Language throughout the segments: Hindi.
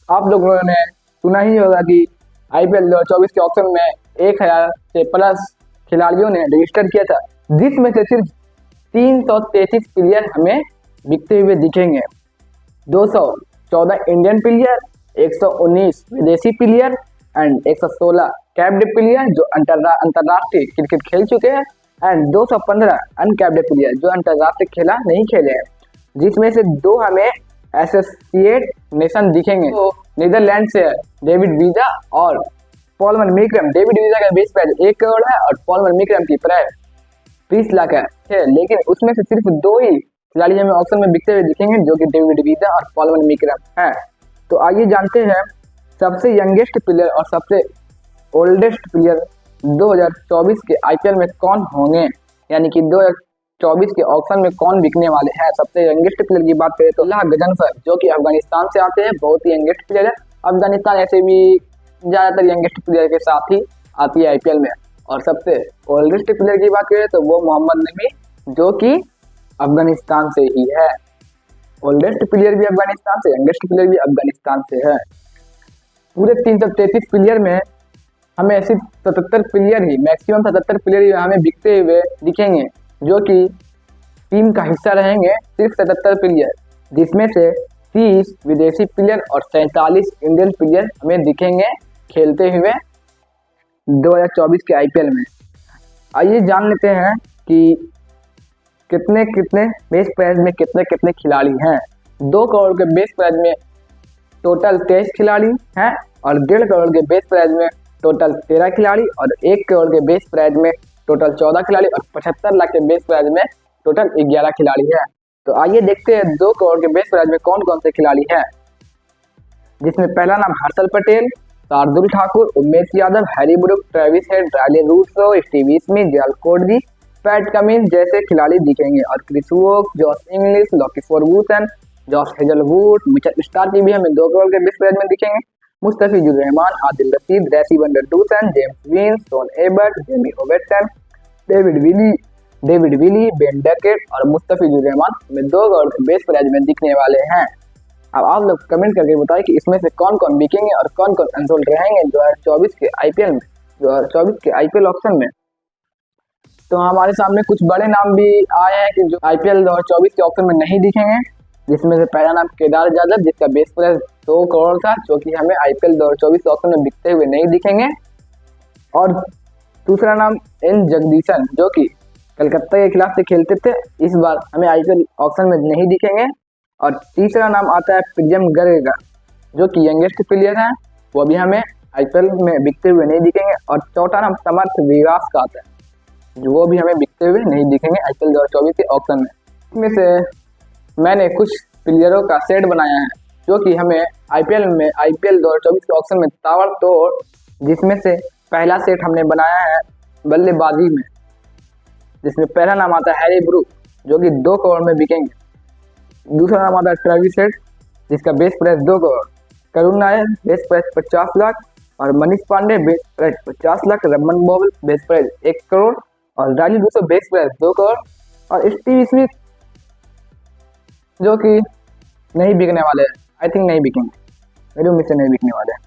आप लोगों ने सुना ही होगा कि आईपीएल 2024 के ऑक्शन में 1000 से प्लस खिलाड़ियों ने रजिस्टर किया था, जिसमें से सिर्फ 333 प्लेयर हमें बिकते हुए दिखेंगे। 214 इंडियन प्लेयर, 119 विदेशी प्लेयर एंड 116 कैप्ड प्लेयर जो अंतर्राष्ट्रीय क्रिकेट खेल चुके हैं एंड 215 अनकैप्ड प्लेयर जो अंतर्राष्ट्रीय खेला नहीं खेले हैं, जिसमें से 2 हमें एसोसिएट नेशन दिखेंगे। तो नीदरलैंड से डेविड वीजा और पॉल वैन मीकरम। डेविड वीजा का बेस प्राइस 1 करोड़ है और पॉल वैन मीकरम की प्राइस 20 लाख है, लेकिन उसमें से सिर्फ 2 ही खिलाड़ी हमें ऑक्शन में बिकते हुए दिखेंगे, जो कि डेविड वीजा और पॉल वैन मीकरम है। तो आइए जानते हैं सबसे यंगेस्ट प्लेयर और सबसे ओल्डेस्ट प्लेयर 2024 के आईपीएल में कौन होंगे, यानी कि 2024 के ऑक्शन में कौन बिकने वाले हैं। सबसे यंगेस्ट प्लेयर की बात करें तो अब्दुल्लाह गजनफर, जो कि अफगानिस्तान से आते हैं, बहुत ही यंगेस्ट प्लेयर है। अफगानिस्तान ऐसे भी ज्यादातर यंगेस्ट प्लेयर के साथ ही आती है आईपीएल में। और सबसे ओल्डेस्ट प्लेयर की बात करें तो वो मोहम्मद नबी, जो कि अफगानिस्तान से ही है। ओल्डेस्ट प्लेयर भी अफगानिस्तान से, यंगेस्ट प्लेयर भी अफगानिस्तान से है। पूरे 333 प्लेयर में हमें सिर्फ 77 प्लेयर ही, मैक्सिमम 77 प्लेयर ही हमें बिकते हुए दिखेंगे, जो कि टीम का हिस्सा रहेंगे सिर्फ 77 प्लेयर, जिसमें से 30 विदेशी प्लेयर और 47 इंडियन प्लेयर हमें दिखेंगे खेलते हुए 2024 के आईपीएल में। आइए जान लेते हैं कि कितने कितने बेस प्राइस में कितने कितने खिलाड़ी हैं। 2 करोड़ के बेस प्राइस में टोटल 23 खिलाड़ी हैं और 1.5 करोड़ के बेस प्राइस में टोटल 13 खिलाड़ी और 1 करोड़ के बेस प्राइस में टोटल 14 खिलाड़ी और 75 लाख के बेस प्राइस में टोटल 11 खिलाड़ी है। तो आइए देखते हैं 2 करोड़ के बेस प्राइस में कौन कौन से खिलाड़ी हैं, जिसमें पहला नाम Harshal Patel, Shardul Thakur, Umesh Yadav, Harry Brook, Travis Head, Rilee Rossouw, Steve Smith, Gerald Coetzee, Pat Cummins जैसे खिलाड़ी दिखेंगे। और Chris Woakes, Josh Inglis, Lockie Ferguson, Josh Hazlewood, Mitchell Starc भी हमें 2 करोड़ के बेस प्राइस में दिखेंगे। Mustafizur Rahman, Adil Rashid, Rassie van der Dussen, James Vince, Sean Abbott, Jamie ओवेटसन, डेविड विली, बेन डकेट और मुस्तफिजुर रहमान हमें 2 करोड़ के बेस प्राइस में दिखने वाले हैं। अब आप लोग कमेंट करके बताएं कि इसमें से कौन कौन बिकेंगे और कौन कौन अनसोल्ड रहेंगे 2024 के आईपीएल में, 2024 के आईपीएल ऑक्शन में। तो हमारे सामने कुछ बड़े नाम भी आए हैं कि जो आईपीएल 2024 के ऑक्शन में नहीं दिखेंगे, जिसमें से पहला नाम केदार जाधव, जिसका बेस प्राइस 2 करोड़ था, जो कि हमें आईपीएल 2024 ऑक्शन में बिकते हुए नहीं दिखेंगे। और दूसरा नाम एन जगदीशन, जो कि कलकत्ता के खिलाफ से खेलते थे, इस बार हमें आईपीएल ऑक्शन में नहीं दिखेंगे। और तीसरा नाम आता है प्रियम गर्ग, जो कि यंगेस्ट प्लेयर है, वो भी हमें आईपीएल में बिकते हुए नहीं दिखेंगे। और चौथा नाम समर्थ विकास का आता है, जो वो भी हमें बिकते हुए नहीं दिखेंगे आईपीएल 2024 के ऑक्शन में। इसमें से मैंने कुछ प्लेयरों का सेट बनाया है, जो कि हमें आईपीएल 2024 के ऑक्शन में ताबड़तोड़, जिसमें से पहला सेट हमने बनाया है बल्लेबाजी में, जिसमें पहला नाम आता है हैरी ब्रूक, जो कि 2 करोड़ में बिकेंगे। दूसरा नाम आता है ट्रेविस हेड, जिसका base price 2 crore, Karun Nair base price 50 lakh और मनीष पांडे बेस प्राइस 50 लाख, रमन बोबल बेस प्राइस 1 करोड़ और Rilee Rousseau base price 2 crore और स्टीव स्मिथ, जो कि नहीं बिकने वाले हैं, आई थिंक नहीं बिकेंगे, मेरे उम्मीद से नहीं बिकने वाले हैं।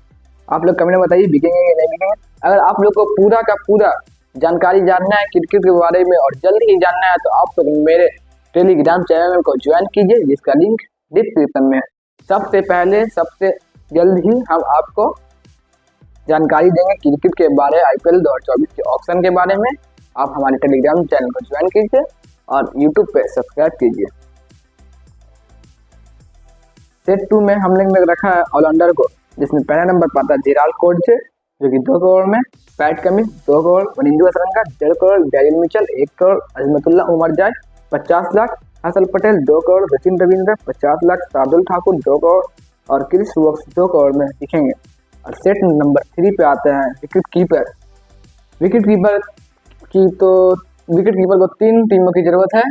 आप लोग कमेंट में बताइए बिकेंगे या नहीं बिकेंगे। अगर आप लोग को पूरा का पूरा जानकारी जानना है क्रिकेट के बारे में और जल्द ही जानना है, तो आप लोग मेरे टेलीग्राम चैनल को ज्वाइन कीजिए, जिसका लिंक डिस्क्रिप्शन में है। सबसे पहले सबसे जल्द ही हम आपको जानकारी देंगे क्रिकेट के बारे, आईपीएल 2024 के ऑक्शन के बारे में। आप हमारे टेलीग्राम चैनल को ज्वाइन कीजिए और यूट्यूब पे सब्सक्राइब कीजिए। सेट 2 में हम लोग ने रखा है ऑलराउंडर को, जिसमें पहला नंबर पाता है जेराल्ड कोडजी, जो कि 2 करोड़ में, Pat Cummins 2 crore, Wanindu Hasaranga 1.5 crore, Daryl Mitchell 1 crore, Azmatullah Omarzai 50 lakh, Harshal Patel 2 crore, Sachin Ravindra 50 lakh, Shardul Thakur 2 crore और क्रिस वोक्स 2 करोड़ में दिखेंगे। और सेट नंबर 3 पे आते हैं विकेट कीपर। विकेट कीपर को 3 टीमों की जरूरत है,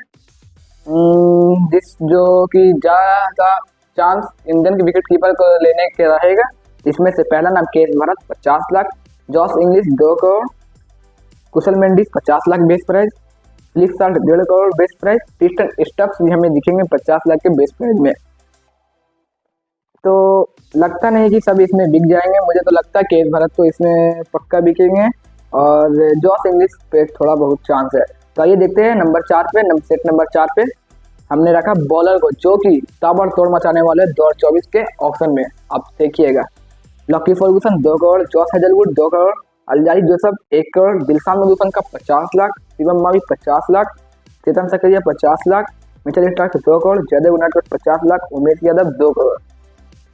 जो कि ज्यादा चांस इंडियन के विकेट कीपर को लेने के रहेगा। इसमें से पहला नाम KS Bharat 50 lakh, Josh Inglis 2 crore, Kusal Mendis 50 lakh base price, Phil Salt 1.5 crore base price, Tristan Stubbs भी हमें दिखेंगे 50 लाख के बेस प्राइस में। तो लगता नहीं कि सब इसमें बिक जाएंगे, मुझे तो लगता है केस भरत तो इसमें पक्का बिकेंगे और जॉस इंग्लिश पे थोड़ा बहुत चांस है। तो आइए देखते हैं नंबर 4 पे, सेट नंबर 4 पे हमने रखा बॉलर को जो कि ताबड़तोड़ मचाने वाले 2024 के ऑक्शन में। आप देखिएगा, Lockie Ferguson 2 crore, Josh Hazlewood 2 crore, Alzarri Joseph 1 crore, Dilshan Madushanka का 50 लाख, शिवम मावी 50 लाख, चेतन सकरिया 50 लाख, मिचेल स्टार्क 2 करोड़, जयदेव उनादकट 50 लाख, उमेश यादव 2 करोड़।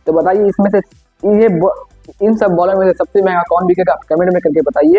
तो बताइए इसमें से इन सब बॉलर में से सबसे महंगा कौन बिकेगा, कमेंट में करके बताइए।